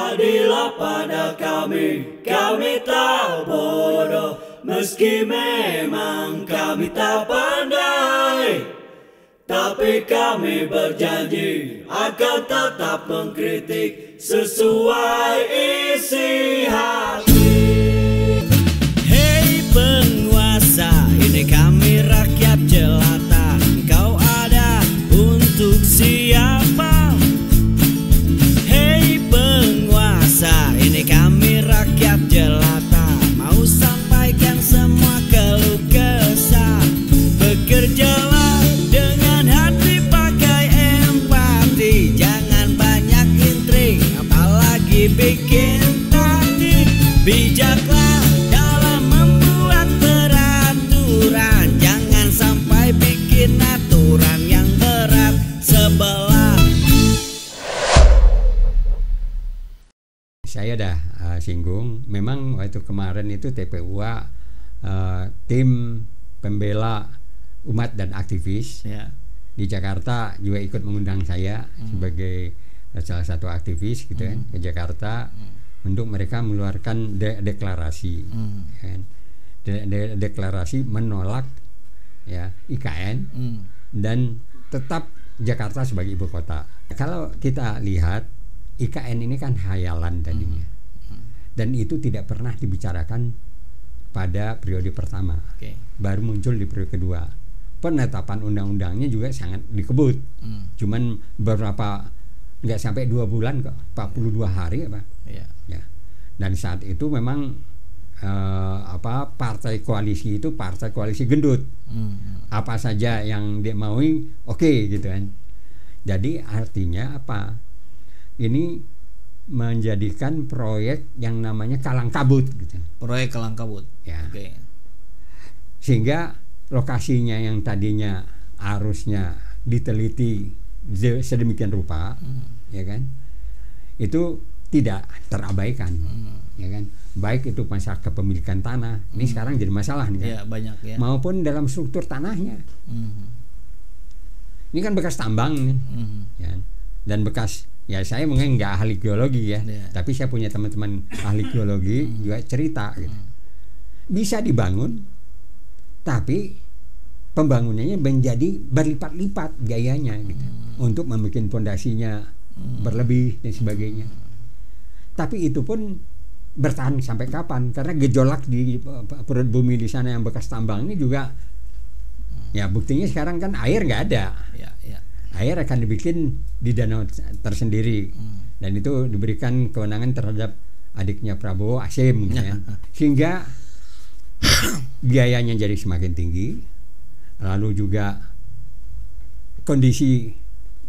Jadilah pada kami tak bodoh, meski memang kami tak pandai, tapi kami berjanji akan tetap mengkritik sesuai isi hati. Hei penguasa, ini kami rakyat jelata. Engkau ada untuk siapa? Hei penguasa, ini kami rakyat jelata. Mau sampaikan semua keluh kesah. Bekerjalah dengan hati, pakai empati. Jangan banyak intrik, apalagi bikin taktik. Bijaklah dalam membuat peraturan. Jangan sampai bikin aturan yang berat sebelah. Saya dah singgung, memang waktu kemarin itu TPUA tim pembela umat dan aktivis di Jakarta juga ikut mengundang saya sebagai salah satu aktivis gitu kan ke Jakarta untuk mereka mengeluarkan deklarasi kan. Deklarasi menolak ya IKN dan tetap Jakarta sebagai ibu kota. Kalau kita lihat IKN ini kan hayalan tadinya, dan itu tidak pernah dibicarakan pada periode pertama, baru muncul di periode kedua. Penetapan undang-undangnya juga sangat dikebut, cuman beberapa, nggak sampai 2 bulan kok, 42 hari apa? Ya. Dan saat itu memang partai koalisi itu partai koalisi gendut, apa saja yang dia maui oke, gitu kan. Jadi artinya apa? Ini menjadikan proyek yang namanya kalang kabut gitu. Proyek kalang kabut. Ya. Sehingga lokasinya yang tadinya harusnya diteliti sedemikian rupa, ya kan? Itu tidak terabaikan. Ya kan? Baik itu masalah kepemilikan tanah. Ini sekarang jadi masalah nih kan. Ya, banyak ya. Maupun dalam struktur tanahnya. Ini kan bekas tambang nih. Ya. Dan bekas, ya saya mungkin nggak ahli geologi ya, tapi saya punya teman-teman ahli geologi juga cerita gitu. Bisa dibangun, tapi pembangunannya menjadi berlipat-lipat gayanya gitu, untuk membuat fondasinya berlebih dan sebagainya. Tapi itu pun bertahan sampai kapan? Karena gejolak di perut bumi di sana yang bekas tambang ini juga, ya buktinya sekarang kan air nggak ada. Air akan dibikin di danau tersendiri, dan itu diberikan kewenangan terhadap adiknya Prabowo, Asyim, ya. Sehingga biayanya jadi semakin tinggi, lalu juga kondisi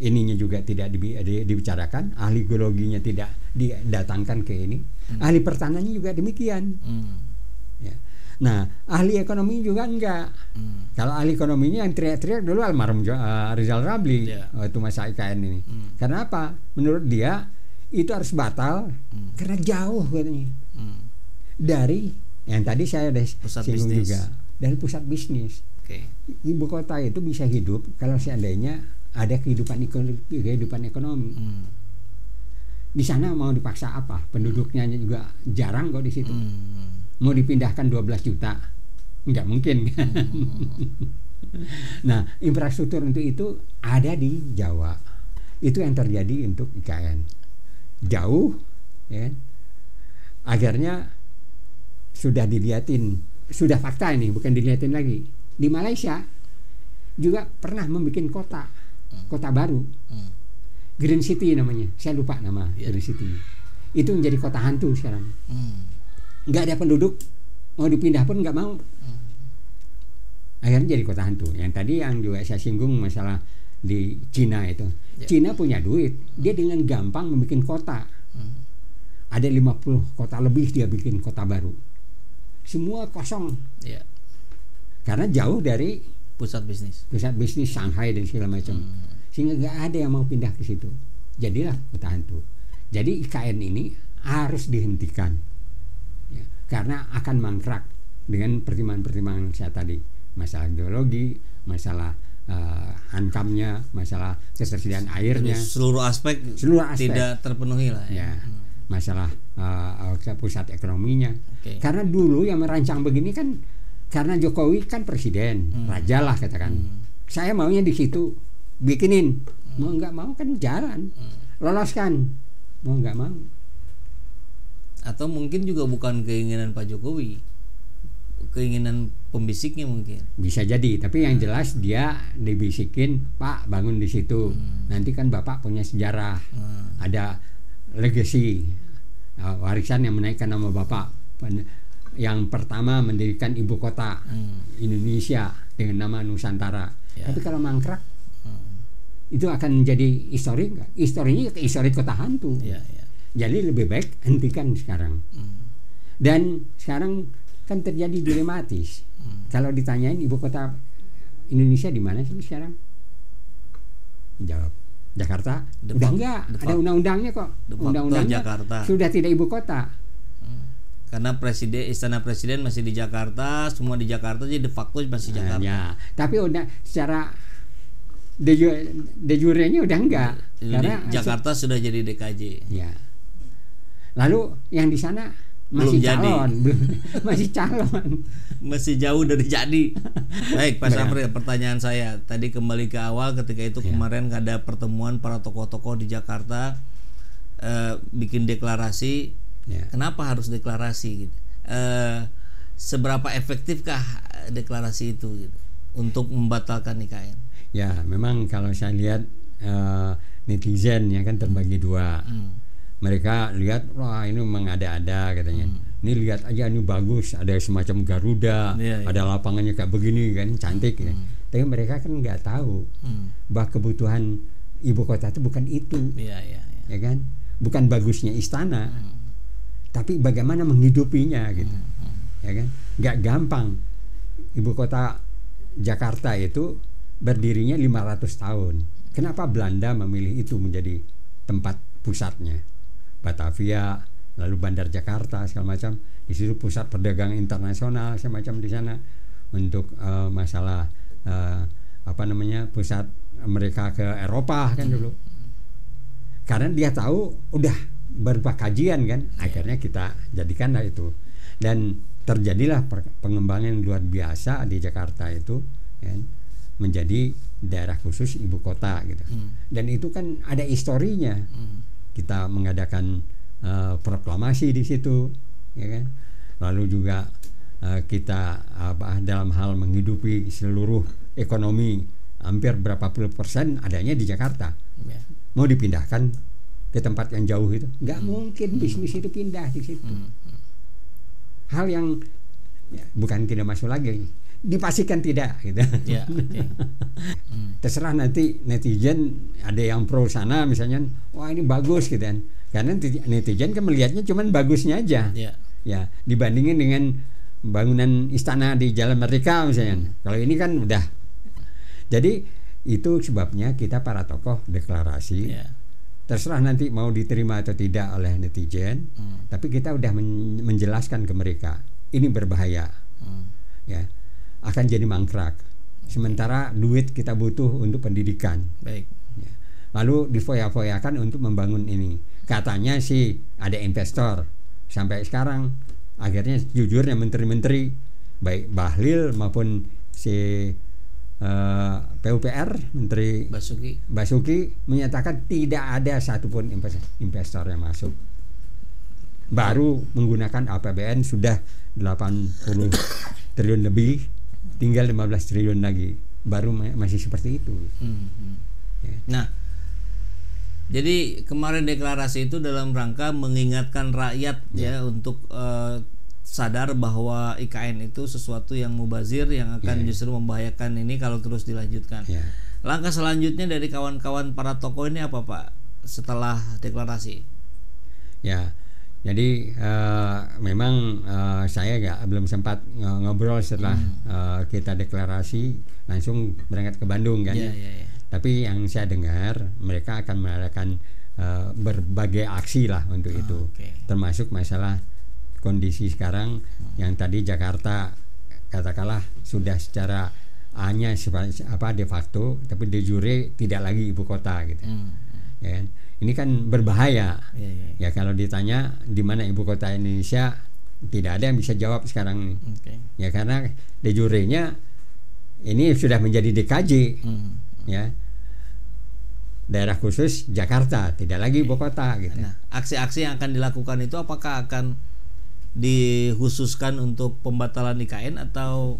ininya juga tidak dibicarakan, ahli geologinya tidak didatangkan ke ini, ahli pertaniannya juga demikian. Ya. Nah, ahli ekonomi juga enggak. Kalau ahli ekonominya yang teriak-teriak dulu almarhum Rizal Ramli waktu masa IKN ini. Karena apa? Menurut dia itu harus batal karena jauh katanya dari yang tadi saya udah singgung juga, dari pusat bisnis. Ibu kota itu bisa hidup kalau seandainya ada kehidupan ekonomi. Di sana mau dipaksa apa? Penduduknya juga jarang kok di situ. Mau dipindahkan 12 juta nggak mungkin. Nah, infrastruktur untuk itu ada di Jawa. Itu yang terjadi untuk IKN. Jauh, ya kan? Akhirnya sudah dilihatin, sudah fakta ini, bukan dilihatin lagi. Di Malaysia juga pernah membuat kota baru, Green City namanya. Saya lupa nama Green City. Itu menjadi kota hantu sekarang. Nggak ada penduduk, mau dipindah pun nggak mau. Akhirnya jadi kota hantu. Yang tadi yang juga saya singgung masalah di Cina itu. Cina punya duit, dia dengan gampang membuat kota. Ada 50 kota lebih dia bikin kota baru. Semua kosong. Karena jauh dari pusat bisnis Shanghai dan segala macam. Sehingga nggak ada yang mau pindah ke situ. Jadilah kota hantu. Jadi IKN ini harus dihentikan. Karena akan mangkrak dengan pertimbangan-pertimbangan saya tadi, masalah geologi, masalah hankamnya, masalah ketersediaan airnya. Jadi seluruh aspek tidak terpenuhi lah. Ya. masalah pusat ekonominya. Karena dulu yang merancang begini kan karena Jokowi kan presiden, raja lah katakan. Saya maunya di situ bikinin, mau nggak mau kan jalan, loloskan, mau nggak mau. Atau mungkin juga bukan keinginan Pak Jokowi, keinginan pembisiknya mungkin. Bisa jadi, tapi yang jelas dia dibisikin, Pak bangun di situ. Nanti kan Bapak punya sejarah, ada legacy, warisan yang menaikkan nama Bapak. Yang pertama mendirikan ibu kota Indonesia dengan nama Nusantara. Tapi kalau mangkrak, itu akan menjadi histori enggak? Historinya histori kota hantu. Jadi lebih baik hentikan sekarang. Dan sekarang kan terjadi dilematis. Kalau ditanyain ibu kota Indonesia di mana sih sekarang? Jawab Jakarta. Udah enggak, ada undang-undangnya kok. Undang-undangnya Jakarta. Sudah tidak ibu kota. Karena istana presiden masih di Jakarta, semua di Jakarta, jadi de facto masih Jakarta. Ya, tapi udah secara de jure-nya udah enggak. Karena Jakarta sudah jadi DKJ. Ya. Lalu yang di sana masih calon, masih calon, masih jauh dari jadi. Baik, Pak Sapri, pertanyaan saya tadi kembali ke awal ketika itu kemarin ada pertemuan para tokoh-tokoh di Jakarta, bikin deklarasi. Kenapa harus deklarasi? Gitu? Seberapa efektifkah deklarasi itu gitu, untuk membatalkan IKN? Ya, memang kalau saya lihat netizen ya kan terbagi dua. Mereka lihat, wah ini memang ada-ada katanya. Ini lihat aja ini bagus, ada semacam Garuda, ada lapangannya kayak begini kan, cantik ya. Tapi mereka kan nggak tahu bahwa kebutuhan ibu kota itu bukan itu, ya kan? Bukan bagusnya istana, tapi bagaimana menghidupinya gitu, ya kan? Nggak gampang. Ibu kota Jakarta itu berdirinya 500 tahun. Kenapa Belanda memilih itu menjadi tempat pusatnya? Batavia, lalu Bandar Jakarta segala macam. Di situ pusat perdagangan internasional semacam di sana untuk masalah pusat mereka ke Eropa kan dulu. Karena dia tahu udah berupa kajian kan, akhirnya kita jadikanlah itu. Dan terjadilah pengembangan luar biasa di Jakarta itu kan, menjadi daerah khusus ibu kota gitu. Dan itu kan ada historinya. Kita mengadakan proklamasi di situ, ya kan. Lalu juga kita dalam hal menghidupi seluruh ekonomi hampir berapa puluh persen adanya di Jakarta. Mau dipindahkan ke tempat yang jauh itu, nggak mungkin bisnis itu pindah di situ. Hal yang bukan tidak masuk lagi, dipastikan tidak gitu. Terserah nanti netizen ada yang pro sana misalnya, wah ini bagus gitu kan. Karena netizen kan melihatnya cuman bagusnya aja. Ya, dibandingin dengan bangunan istana di Jalan Merdeka misalnya. Kalau ini kan udah. Jadi itu sebabnya kita para tokoh deklarasi. Terserah nanti mau diterima atau tidak oleh netizen, tapi kita udah menjelaskan ke mereka, ini berbahaya. Ya. Akan jadi mangkrak. Sementara duit kita butuh untuk pendidikan. Baik. Ya. Lalu difoya-foyakan untuk membangun ini. Katanya sih ada investor. Sampai sekarang akhirnya jujurnya menteri-menteri baik Bahlil maupun si PUPR Menteri Basuki menyatakan tidak ada satupun investor yang masuk. Baru menggunakan APBN sudah 80 triliun lebih, tinggal 15 triliun lagi, baru masih seperti itu. Ya. Nah, jadi kemarin deklarasi itu dalam rangka mengingatkan rakyat ya untuk sadar bahwa IKN itu sesuatu yang mubazir yang akan justru membahayakan ini kalau terus dilanjutkan. Langkah selanjutnya dari kawan-kawan para tokoh ini apa Pak setelah deklarasi? Ya. Jadi memang saya belum sempat ngobrol setelah kita deklarasi langsung berangkat ke Bandung kan. Tapi yang saya dengar mereka akan mengadakan berbagai aksi lah untuk itu, termasuk masalah kondisi sekarang yang tadi Jakarta katakanlah sudah secara de facto, tapi de jure tidak lagi ibu kota gitu. Ya kan? ini kan berbahaya. Iya. Ya kalau ditanya di mana ibu kota Indonesia, tidak ada yang bisa jawab sekarang nih. Ya karena de jure-nya ini sudah menjadi DKJ. Ya. Daerah khusus Jakarta, tidak lagi ibu kota gitu. Nah, aksi-aksi yang akan dilakukan itu apakah akan dikhususkan untuk pembatalan IKN atau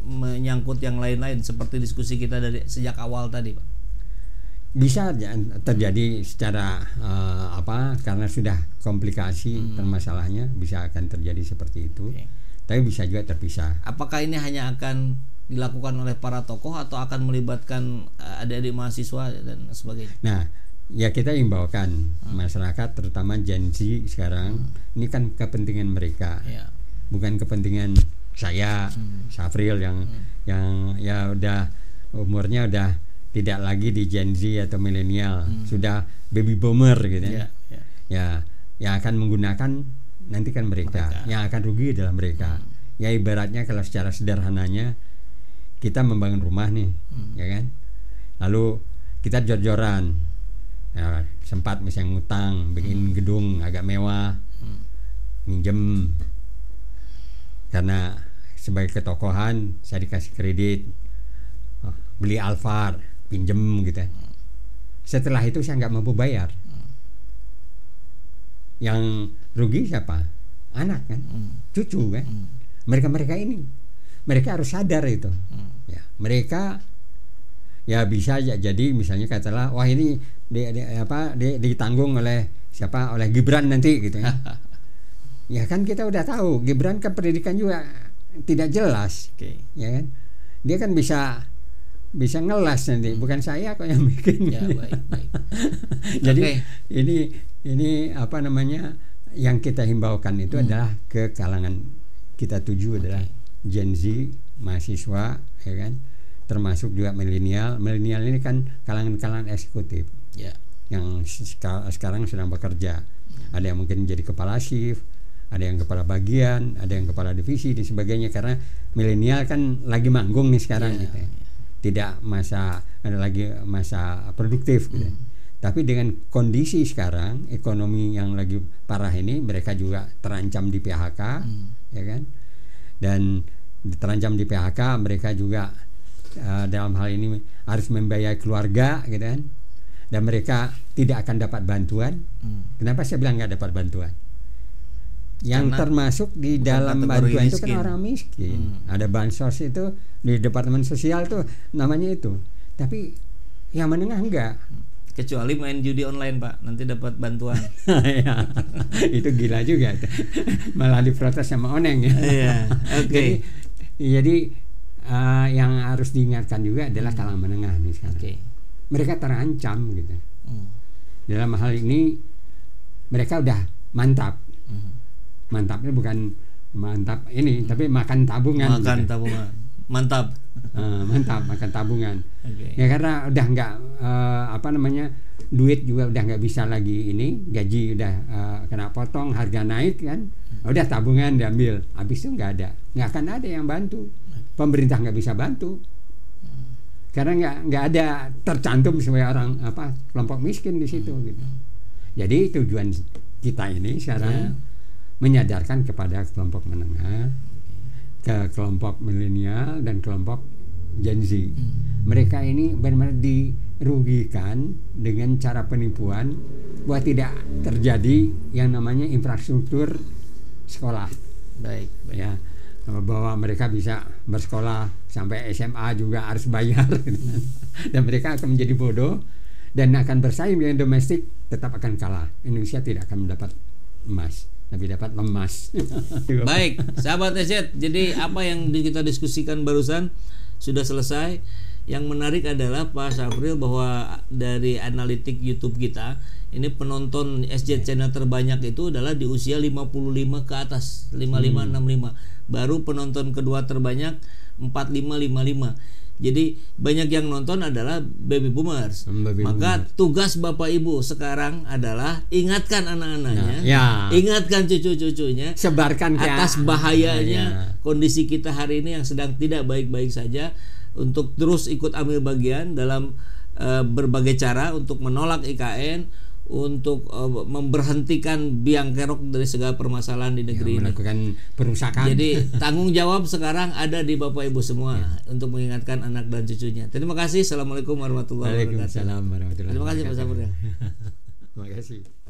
menyangkut yang lain-lain seperti diskusi kita dari sejak awal tadi, Pak? Bisa terjadi secara karena sudah komplikasi permasalahannya, bisa akan terjadi seperti itu. Tapi bisa juga terpisah. Apakah ini hanya akan dilakukan oleh para tokoh atau akan melibatkan adik-adik mahasiswa dan sebagainya? Nah, ya kita imbaukan masyarakat terutama Gen Z sekarang, ini kan kepentingan mereka. Bukan kepentingan saya, Syafril yang ya udah umurnya udah tidak lagi di Gen Z atau milenial, sudah baby boomer gitu ya. Ya akan menggunakan nanti kan mereka. Yang akan rugi adalah mereka. Ya ibaratnya kalau secara sederhananya kita membangun rumah nih, ya kan? Lalu kita jor-joran, ya, sempat misalnya ngutang, bikin gedung agak mewah, minjem, karena sebagai ketokohan saya dikasih kredit, beli Alphard, pinjem gitu. Setelah itu saya nggak mampu bayar, yang rugi siapa? Anak kan, cucu kan? Mereka ini, mereka harus sadar itu. Ya, mereka ya bisa jadi misalnya katalah, wah ini ditanggung oleh siapa? Oleh Gibran nanti gitu ya. Ya kan kita udah tahu Gibran kan pendidikan juga tidak jelas, ya kan? Dia kan bisa ngelas nanti, bukan saya kok yang bikin. Ya, baik. Jadi ini apa namanya yang kita himbaukan itu adalah ke kalangan kita tuju adalah Gen Z, mahasiswa, ya kan, termasuk juga milenial. Milenial ini kan kalangan eksekutif, yang sekarang sedang bekerja. Ada yang mungkin jadi kepala shift, ada yang kepala bagian, ada yang kepala divisi dan sebagainya. Karena milenial kan lagi manggung nih sekarang, gitu ya. Tidak ada lagi masa produktif, gitu. Tapi dengan kondisi sekarang ekonomi yang lagi parah ini, mereka juga terancam di PHK, ya kan? Dan terancam di PHK, mereka juga dalam hal ini harus membiayai keluarga, gitu kan? Dan mereka tidak akan dapat bantuan. Kenapa saya bilang nggak dapat bantuan? Yang karena termasuk di dalam bantuan itu kan orang miskin. Ada bansos itu di Departemen Sosial tuh namanya itu. Tapi yang menengah enggak. Kecuali main judi online, Pak, nanti dapat bantuan. Ya, itu gila juga. Malah diprotes sama Oneng ya. Jadi yang harus diingatkan juga adalah kalangan menengah nih sekarang. Mereka terancam gitu. Dalam hal ini mereka udah mantap. Mantapnya bukan mantap ini, tapi makan tabungan. Mantap. Mantap makan tabungan. Ya karena udah nggak duit juga udah nggak bisa lagi ini, gaji udah kena potong, harga naik kan, udah tabungan diambil, habis itu nggak akan ada yang bantu, pemerintah nggak bisa bantu karena nggak ada tercantum sebagai orang kelompok miskin di situ gitu. Jadi tujuan kita ini sekarang menyadarkan kepada kelompok menengah, ke kelompok milenial dan kelompok Gen Z. Mereka ini benar-benar dirugikan dengan cara penipuan buat tidak terjadi yang namanya infrastruktur sekolah. Baik. Ya, bahwa mereka bisa bersekolah sampai SMA juga harus bayar dan mereka akan menjadi bodoh dan akan bersaing dengan domestik, tetap akan kalah. Indonesia tidak akan mendapat emas, tapi dapat lemas. Baik, sahabat SZ, jadi apa yang kita diskusikan barusan sudah selesai. Yang menarik adalah Pak Syafril bahwa dari analitik YouTube kita, ini penonton SZ channel terbanyak itu adalah di usia 55 ke atas, 55 65. Baru penonton kedua terbanyak 45 55. Jadi banyak yang nonton adalah baby boomers. Maka tugas Bapak Ibu sekarang adalah ingatkan anak-anaknya, ingatkan cucu-cucunya, sebarkan atas bahayanya kondisi kita hari ini yang sedang tidak baik-baik saja, untuk terus ikut ambil bagian dalam berbagai cara untuk menolak IKN, untuk memberhentikan biang kerok dari segala permasalahan di negeri ini. Melakukan perusakan. Jadi tanggung jawab sekarang ada di Bapak Ibu semua untuk mengingatkan anak dan cucunya. Terima kasih. Assalamualaikum warahmatullahi wabarakatuh. Waalaikumsalam warahmatullahi wabarakatuh. Terima kasih Pak Sapurya. Terima kasih.